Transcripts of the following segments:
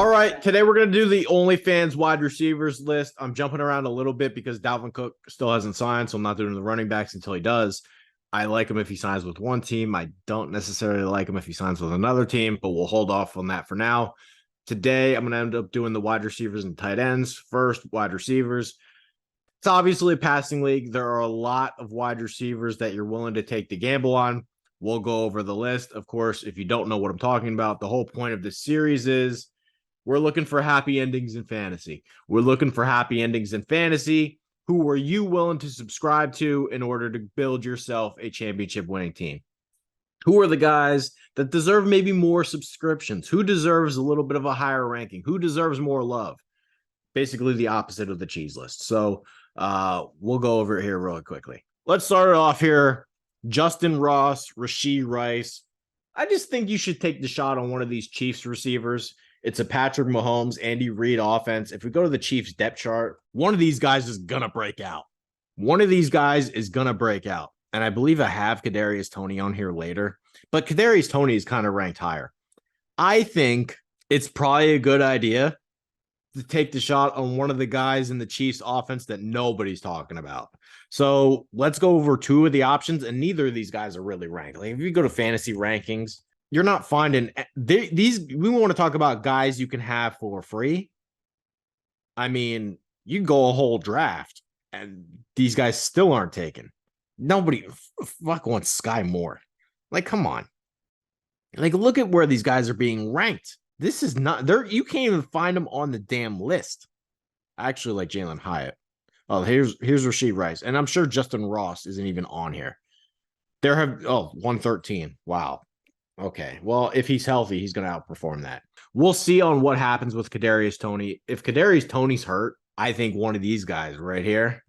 All right, today we're going to do the OnlyFans wide receivers list. I'm jumping around a little bit because Dalvin Cook still hasn't signed, so I'm not doing the running backs until he does. I like him if he signs with one team. I don't necessarily like him if he signs with another team, but we'll hold off on that for now. Today, I'm going to end up doing the wide receivers and tight ends. First, wide receivers. It's obviously a passing league. There are a lot of wide receivers that you're willing to take the gamble on. We'll go over the list. Of course, if you don't know what I'm talking about, the whole point of this series is we're looking for happy endings in fantasy. We're looking for happy endings in fantasy. Who are you willing to subscribe to in order to build yourself a championship winning team? Who are the guys that deserve maybe more subscriptions? Who deserves a little bit of a higher ranking? Who deserves more love? Basically the opposite of the cheese list. So we'll go over it here really quickly. Let's start it off here. Justin Ross, Rashee Rice. I just think you should take the shot on one of these Chiefs receivers. It's a Patrick Mahomes, Andy Reid offense. If we go to the Chiefs depth chart, one of these guys is going to break out. One of these guys is going to break out. And I believe I have Kadarius Toney on here later. But Kadarius Toney is kind of ranked higher. I think it's probably a good idea to take the shot on one of the guys in the Chiefs offense that nobody's talking about. So let's go over two of the options, and neither of these guys are really ranked. Like if you go to fantasy rankings, you're not finding these. We want to talk about guys you can have for free. I mean, you go a whole draft and these guys still aren't taken. Nobody fuck wants Sky Moore. Like, come on. Like, look at where these guys are being ranked. This is not there. You can't even find them on the damn list. I actually like Jalen Hyatt. Oh, here's Rashee Rice. And I'm sure Justin Ross isn't even on here. 113. Wow. Okay. Well, if he's healthy, he's going to outperform that. We'll see on what happens with Kadarius Toney. If Kadarius Toney's hurt, I think one of these guys right here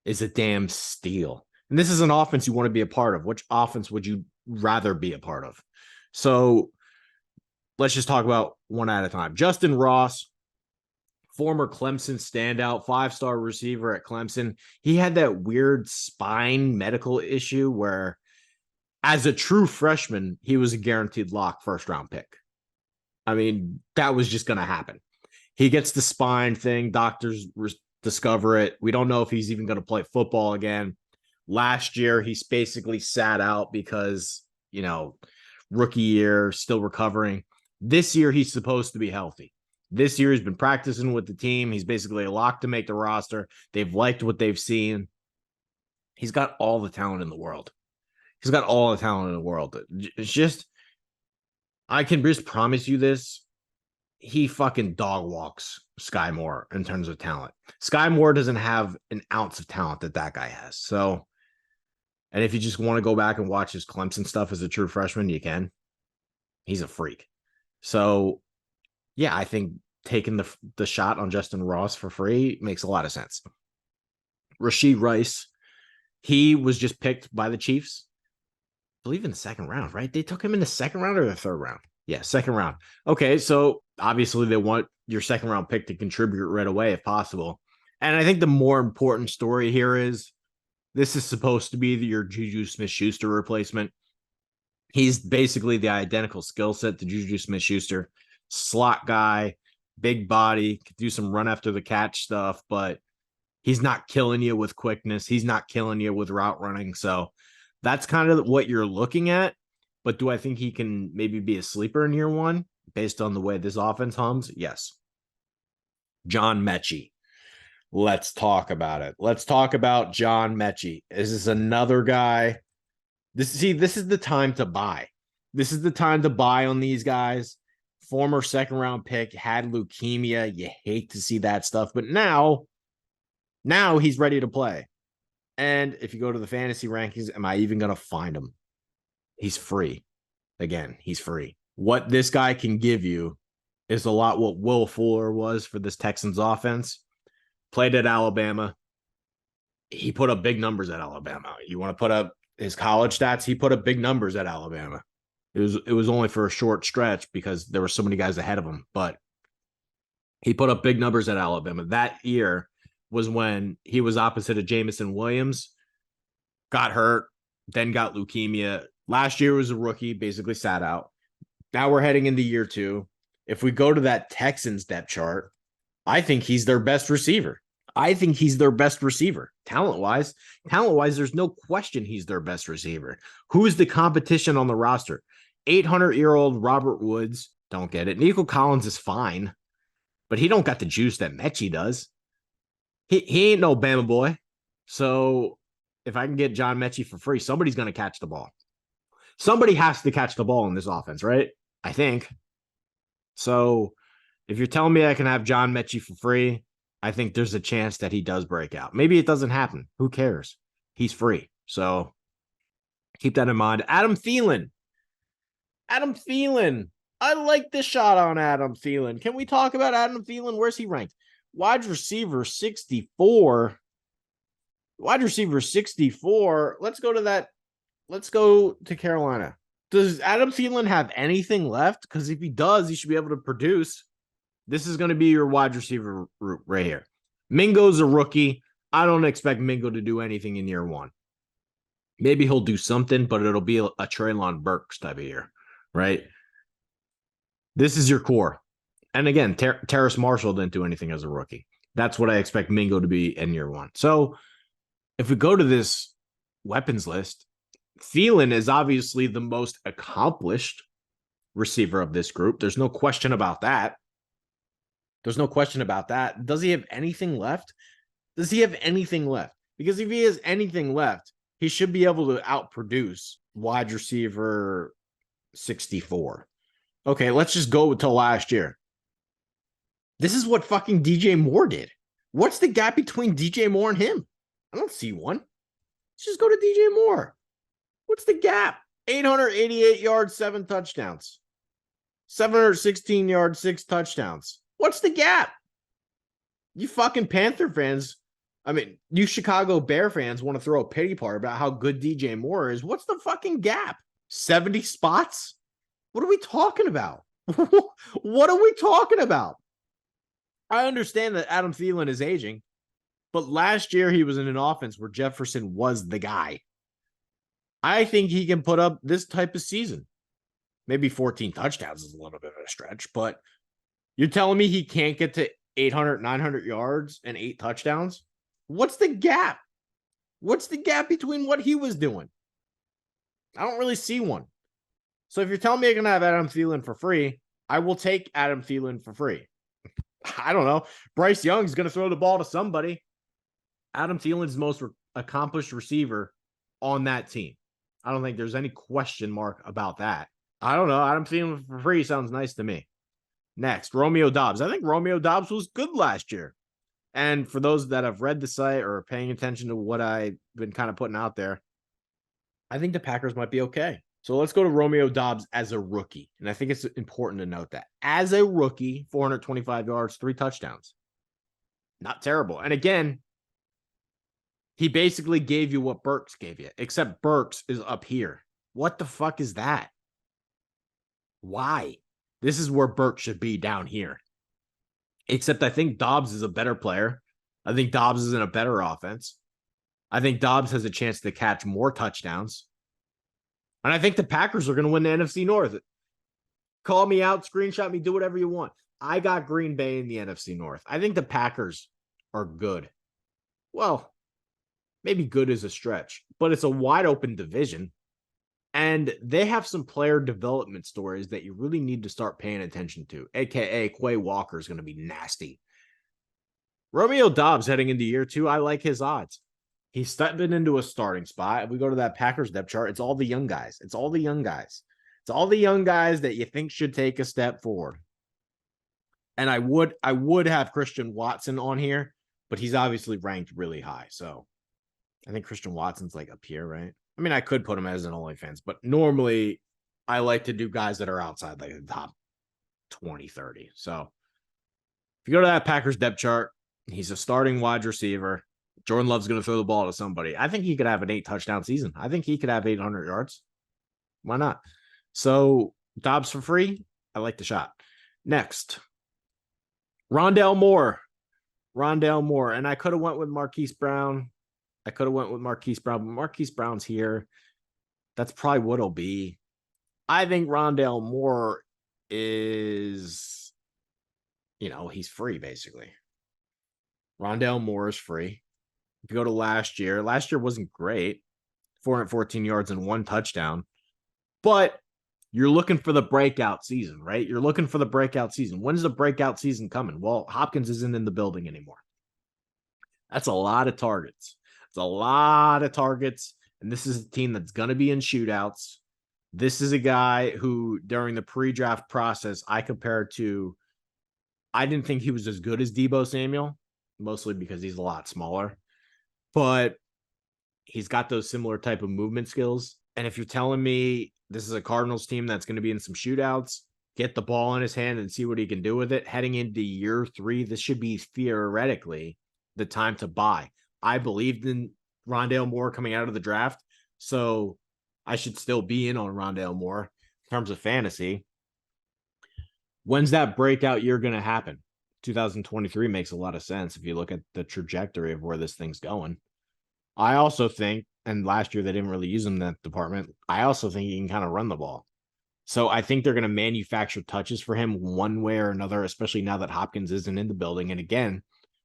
is a damn steal. And this is an offense you want to be a part of. Which offense would you rather be a part of? So let's just talk about one at a time. Justin Ross, former Clemson standout, 5-star receiver at Clemson. He had that weird spine medical issue where as a true freshman, he was a guaranteed lock first-round pick. I mean, that was just going to happen. He gets the spine thing. Doctors discover it. We don't know if he's even going to play football again. Last year, he's basically sat out because, rookie year, still recovering. This year, he's supposed to be healthy. This year, he's been practicing with the team. He's basically a lock to make the roster. They've liked what they've seen. He's got all the talent in the world. He's got all the talent in the world. It's just, I can just promise you this. He fucking dog walks Sky Moore in terms of talent. Sky Moore doesn't have an ounce of talent that guy has. So, and if you just want to go back and watch his Clemson stuff as a true freshman, you can. He's a freak. So, yeah, I think taking the shot on Justin Ross for free makes a lot of sense. Rashee Rice, he was just picked by the Chiefs. I believe in the second round, right? They took him in the second round or the third round? Yeah, second round. Okay, so obviously they want your second round pick to contribute right away if possible. And I think the more important story here is this is supposed to be your Juju Smith-Schuster replacement. He's basically the identical skill set to Juju Smith-Schuster. Slot guy, big body, could do some run after the catch stuff, but he's not killing you with quickness. He's not killing you with route running. So that's kind of what you're looking at. But do I think he can maybe be a sleeper in year one based on the way this offense hums? Yes. John Mechie. Let's talk about it. Let's talk about John Mechie. This is another guy. This is the time to buy. This is the time to buy on these guys. Former second round pick, had leukemia. You hate to see that stuff. But now he's ready to play. And if you go to the fantasy rankings, am I even going to find him? He's free. Again, he's free. What this guy can give you is a lot what Will Fuller was for this Texans offense. Played at Alabama. He put up big numbers at Alabama. You want to put up his college stats? He put up big numbers at Alabama. It was only for a short stretch because there were so many guys ahead of him, but he put up big numbers at Alabama. That year was when he was opposite of Jamison Williams, got hurt, then got leukemia. Last year was a rookie, basically sat out. Now we're heading into year two. If we go to that Texans depth chart, I think he's their best receiver. I think he's their best receiver. Talent-wise, there's no question he's their best receiver. Who's the competition on the roster? 800-year-old Robert Woods. Don't get it. Nico Collins is fine, but he don't got the juice that Mechie does. He ain't no Bama boy. So if I can get John Mechie for free, somebody's going to catch the ball. Somebody has to catch the ball in this offense, right? I think. So if you're telling me I can have John Mechie for free, I think there's a chance that he does break out. Maybe it doesn't happen. Who cares? He's free. So keep that in mind. Adam Thielen. I like this shot on Adam Thielen. Can we talk about Adam Thielen? Where's he ranked? Wide receiver 64. Wide receiver 64. Let's go to that. Let's go to Carolina. Does Adam Thielen have anything left? Because if he does, he should be able to produce. This is going to be your wide receiver right here. Mingo's a rookie. I don't expect Mingo to do anything in year one. Maybe he'll do something, but it'll be a Treylon Burks type of year, right? This is your core. And again, Terrace Marshall didn't do anything as a rookie. That's what I expect Mingo to be in year one. So if we go to this weapons list, Thielen is obviously the most accomplished receiver of this group. There's no question about that. Does he have anything left? Because if he has anything left, he should be able to outproduce wide receiver 64. Okay, let's just go until last year. This is what fucking DJ Moore did. What's the gap between DJ Moore and him? I don't see one. Let's just go to DJ Moore. What's the gap? 888 yards, 7 touchdowns. 716 yards, 6 touchdowns. What's the gap? You fucking Panther fans, I mean, you Chicago Bear fans want to throw a pity party about how good DJ Moore is. What's the fucking gap? 70 spots? What are we talking about? What are we talking about? I understand that Adam Thielen is aging, but last year he was in an offense where Jefferson was the guy. I think he can put up this type of season. Maybe 14 touchdowns is a little bit of a stretch, but you're telling me he can't get to 800, 900 yards and 8 touchdowns? What's the gap? What's the gap between what he was doing? I don't really see one. So if you're telling me I can have Adam Thielen for free, I will take Adam Thielen for free. I don't know. Bryce Young's going to throw the ball to somebody. Adam Thielen's the most accomplished receiver on that team. I don't think there's any question mark about that. I don't know. Adam Thielen for free sounds nice to me. Next, Romeo Doubs. I think Romeo Doubs was good last year. And for those that have read the site or are paying attention to what I've been kind of putting out there, I think the Packers might be okay. So let's go to Romeo Doubs as a rookie. And I think it's important to note that. As a rookie, 425 yards, 3 touchdowns. Not terrible. And again, he basically gave you what Burks gave you, except Burks is up here. What the fuck is that? Why? This is where Burks should be, down here. Except I think Doubs is a better player. I think Doubs is in a better offense. I think Doubs has a chance to catch more touchdowns. And I think the Packers are going to win the NFC North. Call me out, screenshot me, do whatever you want. I got Green Bay in the NFC North. I think the Packers are good. Well, maybe good is a stretch, but it's a wide open division. And they have some player development stories that you really need to start paying attention to, a.k.a. Quay Walker is going to be nasty. Romeo Doubs heading into year 2, I like his odds. He's stepping into a starting spot. If we go to that Packers depth chart, it's all the young guys. It's all the young guys that you think should take a step forward. And I would have Christian Watson on here, but he's obviously ranked really high. So I think Christian Watson's like up here, right? I mean, I could put him as an OnlyFans, but normally I like to do guys that are outside like the top 20, 30. So if you go to that Packers depth chart, he's a starting wide receiver. Jordan Love's going to throw the ball to somebody. I think he could have an 8 touchdown season. I think he could have 800 yards. Why not? So Doubs for free. I like the shot. Next, Rondale Moore. And I could have went with Marquise Brown. But Marquise Brown's here. That's probably what it'll be. I think Rondale Moore is, he's free basically. Rondale Moore is free. If you go to last year wasn't great, 414 yards and 1 touchdown, but you're looking for the breakout season, right? You're looking for the breakout season. When's the breakout season coming? Well, Hopkins isn't in the building anymore. That's a lot of targets. It's a lot of targets. And this is a team that's going to be in shootouts. This is a guy who, during the pre-draft process, I didn't think he was as good as Deebo Samuel, mostly because he's a lot smaller. But he's got those similar type of movement skills. And if you're telling me this is a Cardinals team that's going to be in some shootouts, get the ball in his hand and see what he can do with it, heading into year 3, this should be theoretically the time to buy. I believed in Rondale Moore coming out of the draft, so I should still be in on Rondale Moore in terms of fantasy. When's that breakout year going to happen? 2023 makes a lot of sense if you look at the trajectory of where this thing's going. I also think, and last year they didn't really use him in that department, I also think he can kind of run the ball. So I think they're going to manufacture touches for him one way or another, especially now that Hopkins isn't in the building. And again,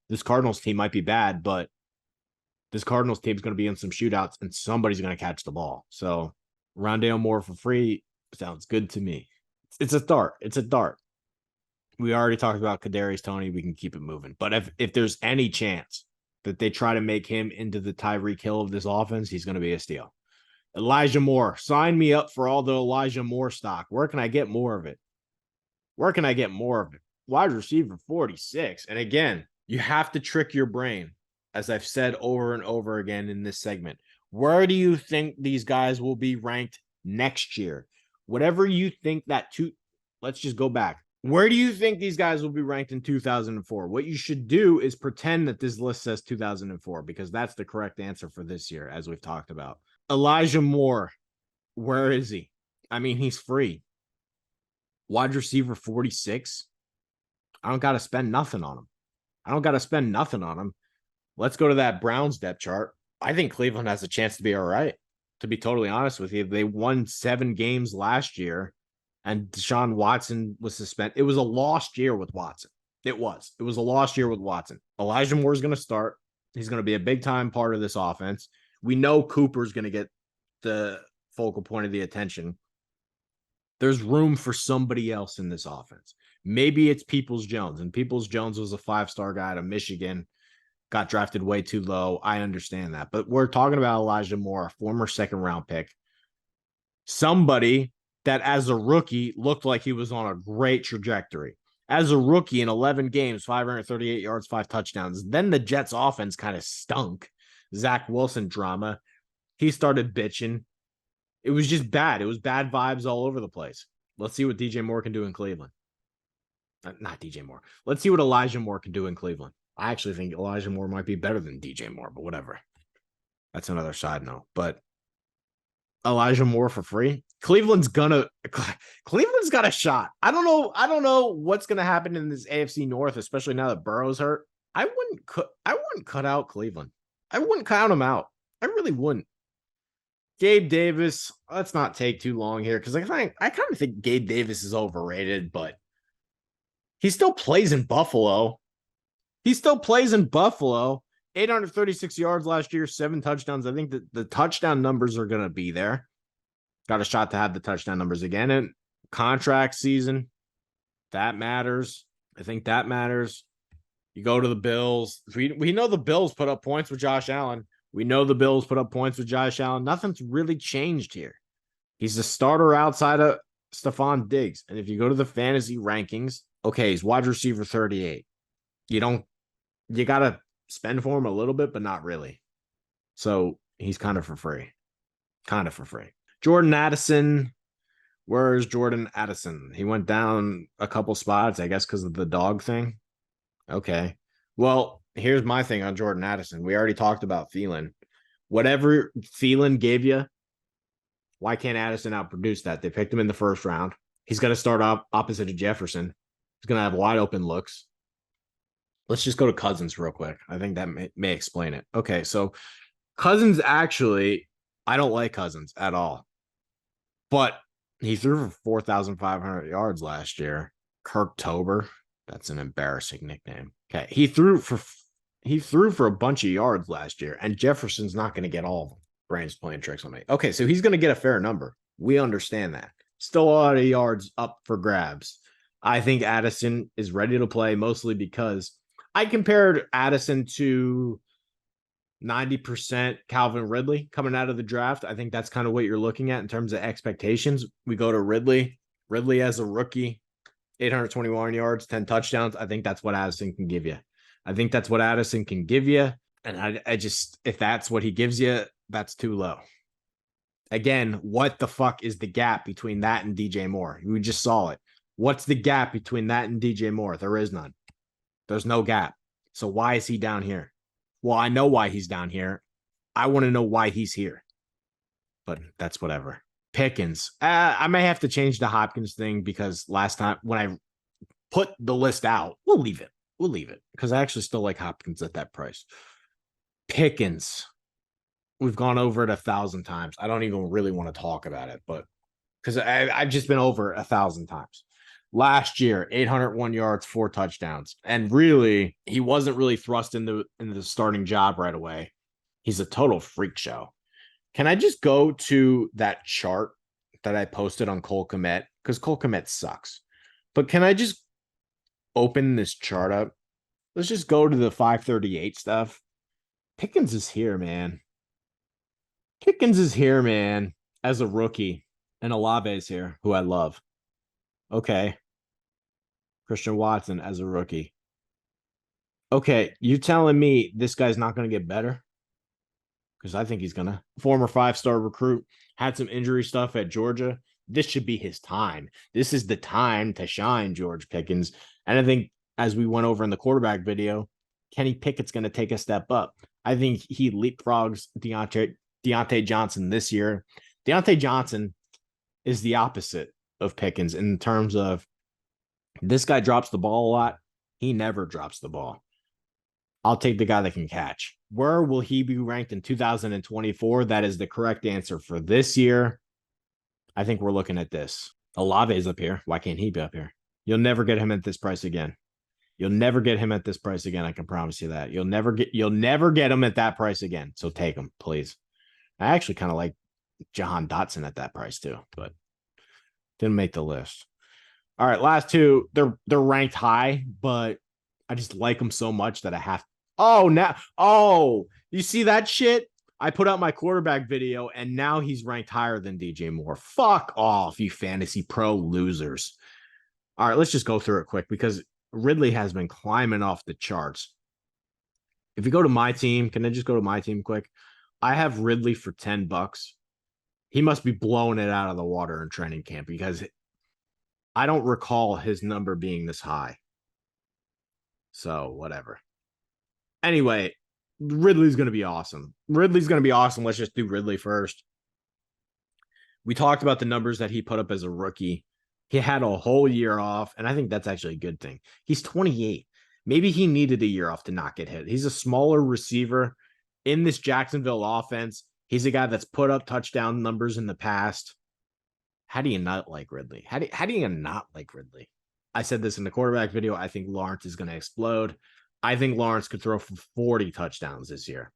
this Cardinals team might be bad, but this Cardinals team is going to be in some shootouts and somebody's going to catch the ball. So Rondale Moore for free sounds good to me. It's a dart. It's a dart. We already talked about Kadarius Toney. We can keep it moving. But if there's any chance that they try to make him into the Tyreek Hill of this offense, he's going to be a steal. Elijah Moore. Sign me up for all the Elijah Moore stock. Where can I get more of it? Wide receiver 46. And again, you have to trick your brain, as I've said over and over again in this segment. Where do you think these guys will be ranked next year? Whatever you think let's just go back. Where do you think these guys will be ranked in 2004? What you should do is pretend that this list says 2004, because that's the correct answer for this year, as we've talked about. Elijah Moore, where is he? I mean, he's free. Wide receiver 46. I don't got to spend nothing on him. Let's go to that Browns depth chart. I think Cleveland has a chance to be all right, to be totally honest with you. They won 7 games last year, and Deshaun Watson was suspended. It was a lost year with Watson. It was a lost year with Watson. Elijah Moore is going to start. He's going to be a big-time part of this offense. We know Cooper's going to get the focal point of the attention. There's room for somebody else in this offense. Maybe it's Peoples-Jones, and Peoples-Jones was a 5-star guy out of Michigan, got drafted way too low. I understand that. But we're talking about Elijah Moore, a former 2nd-round pick. Somebody that as a rookie looked like he was on a great trajectory. As a rookie in 11 games, 538 yards, 5 touchdowns. Then the Jets offense kind of stunk. Zach Wilson drama. He started bitching. It was just bad. It was bad vibes all over the place. Let's see what DJ Moore can do in Cleveland. Not DJ Moore. Let's see what Elijah Moore can do in Cleveland. I actually think Elijah Moore might be better than DJ Moore, but whatever. That's another side note. But Elijah Moore for free. Cleveland's got a shot. I don't know what's gonna happen in this AFC North, especially now that Burrow's hurt. I wouldn't cut out Cleveland. I wouldn't count them out. I really wouldn't. Gabe Davis, let's not take too long here, because I kind of think Gabe Davis is overrated, but he still plays in Buffalo. 836 yards last year, 7 touchdowns. I think that the touchdown numbers are going to be there. Got a shot to have the touchdown numbers again. And contract season, that matters. I think that matters. You go to the Bills. We know the Bills put up points with Josh Allen. Nothing's really changed here. He's a starter outside of Stephon Diggs. And if you go to the fantasy rankings, okay, he's wide receiver 38. You got to spend for him a little bit, but not really. So he's kind of for free. Jordan Addison. Where is Jordan Addison? He went down a couple spots, I guess, because of the dog thing. Okay. Well, here's my thing on Jordan Addison. We already talked about Thielen. Whatever Thielen gave you, why can't Addison outproduce that? They picked him in the 1st round. He's going to start up opposite of Jefferson. He's going to have wide open looks. Let's just go to Cousins real quick. I think that may explain it. Okay, so Cousins actually, I don't like Cousins at all. But He threw for 4,500 yards last year. Kirktober. That's an embarrassing nickname. Okay. He threw for a bunch of yards last year, and Jefferson's not going to get all of them. Brain's playing tricks on me. Okay, so he's going to get a fair number. We understand that. Still a lot of yards up for grabs. I think Addison is ready to play mostly because I compared Addison to 90% Calvin Ridley coming out of the draft. I think that's kind of what you're looking at in terms of expectations. We go to Ridley. Ridley as a rookie, 821 yards, 10 touchdowns. I think that's what Addison can give you. I think that's what Addison can give you. And I just, if that's what he gives you, that's too low. Again, what the fuck is the gap between that and DJ Moore? We just saw it. What's the gap between that and DJ Moore? There is none. There's no gap. So why is he down here? Well, I know why he's down here. I want to know why he's here. But that's whatever. Pickens. I may have to change the Hopkins thing because last time when I put the list out, we'll leave it. We'll leave it because I actually still like Hopkins at that price. Pickens. We've gone over it 1,000 times. I don't even really want to talk about it, but because I've just been over 1,000 times. Last year, 801 yards, 4 touchdowns. And really, he wasn't really thrust into the starting job right away. He's a total freak show. Can I just go to that chart that I posted on Cole Kmet? Because Cole Kmet sucks. But can I just open this chart up? Let's just go to the 538 stuff. Pickens is here, man. Pickens is here, man, as a rookie. And Olave's here, who I love. Okay. Christian Watson as a rookie. Okay, you telling me this guy's not going to get better? Because I think he's going to. Former 5-star recruit, had some injury stuff at Georgia. This should be his time. This is the time to shine, George Pickens. And I think as we went over in the quarterback video, Kenny Pickett's going to take a step up. I think he leapfrogs Deontay Johnson this year. Deontay Johnson is the opposite of Pickens in terms of this guy drops the ball a lot. He never drops the ball. I'll take the guy that can catch. Where will he be ranked in 2024? That is the correct answer for this year. I think we're looking at this. Olave is up here. Why can't he be up here? You'll never get him at this price again. You'll never get him at this price again. I can promise you that. You'll never get him at that price again. So take him, please. I actually kind of like Jahan Dotson at that price too, but didn't make the list. All right, last two. They're ranked high, but I just like them so much that I have. You see that shit? I put out my quarterback video, and now he's ranked higher than DJ Moore. Fuck off, you fantasy pro losers. All right, let's just go through it quick because Ridley has been climbing off the charts. If you go to my team, can I just go to my team quick? I have Ridley for $10. He must be blowing it out of the water in training camp because I don't recall his number being this high. So whatever. Anyway, Ridley's going to be awesome. Let's just do Ridley first. We talked about the numbers that he put up as a rookie. He had a whole year off, and I think that's actually a good thing. He's 28. Maybe he needed a year off to not get hit. He's a smaller receiver in this Jacksonville offense. He's a guy that's put up touchdown numbers in the past. How do you not like Ridley? How do you not like Ridley? I said this in the quarterback video. I think Lawrence is going to explode. I think Lawrence could throw for 40 touchdowns this year.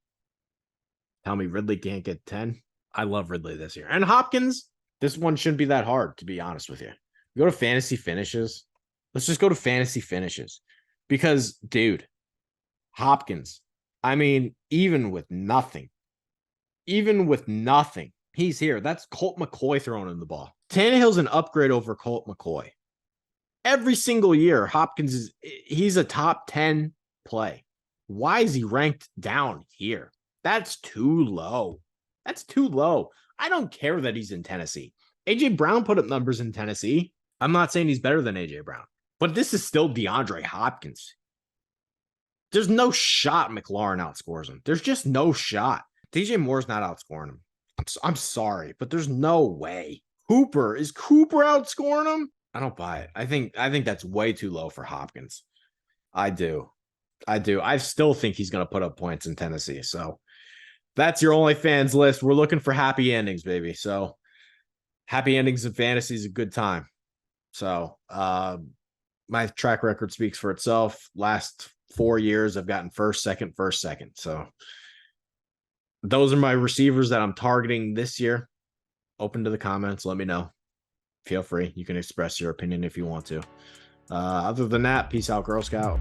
Tell me Ridley can't get 10? I love Ridley this year. And Hopkins, this one shouldn't be that hard, to be honest with you. Go to fantasy finishes. Let's just go to fantasy finishes. Because, dude, Hopkins, I mean, even with nothing, he's here. That's Colt McCoy throwing him the ball. Tannehill's an upgrade over Colt McCoy. Every single year, Hopkins he's a top 10 play. Why is he ranked down here? That's too low. I don't care that he's in Tennessee. AJ Brown put up numbers in Tennessee. I'm not saying he's better than AJ Brown, but this is still DeAndre Hopkins. There's no shot McLaurin outscores him. There's just no shot. DJ Moore's not outscoring him. I'm sorry, but there's no way. Is Cooper outscoring him? I don't buy it. I think that's way too low for Hopkins. I do. I still think he's going to put up points in Tennessee. So that's your OnlyFans list. We're looking for happy endings, baby. So happy endings in fantasy is a good time. So my track record speaks for itself. Last 4 years, I've gotten first, second, first, second. So those are my receivers that I'm targeting this year. Open to the comments. Let me know. Feel free. You can express your opinion if you want to. Other than that, peace out, Girl Scout.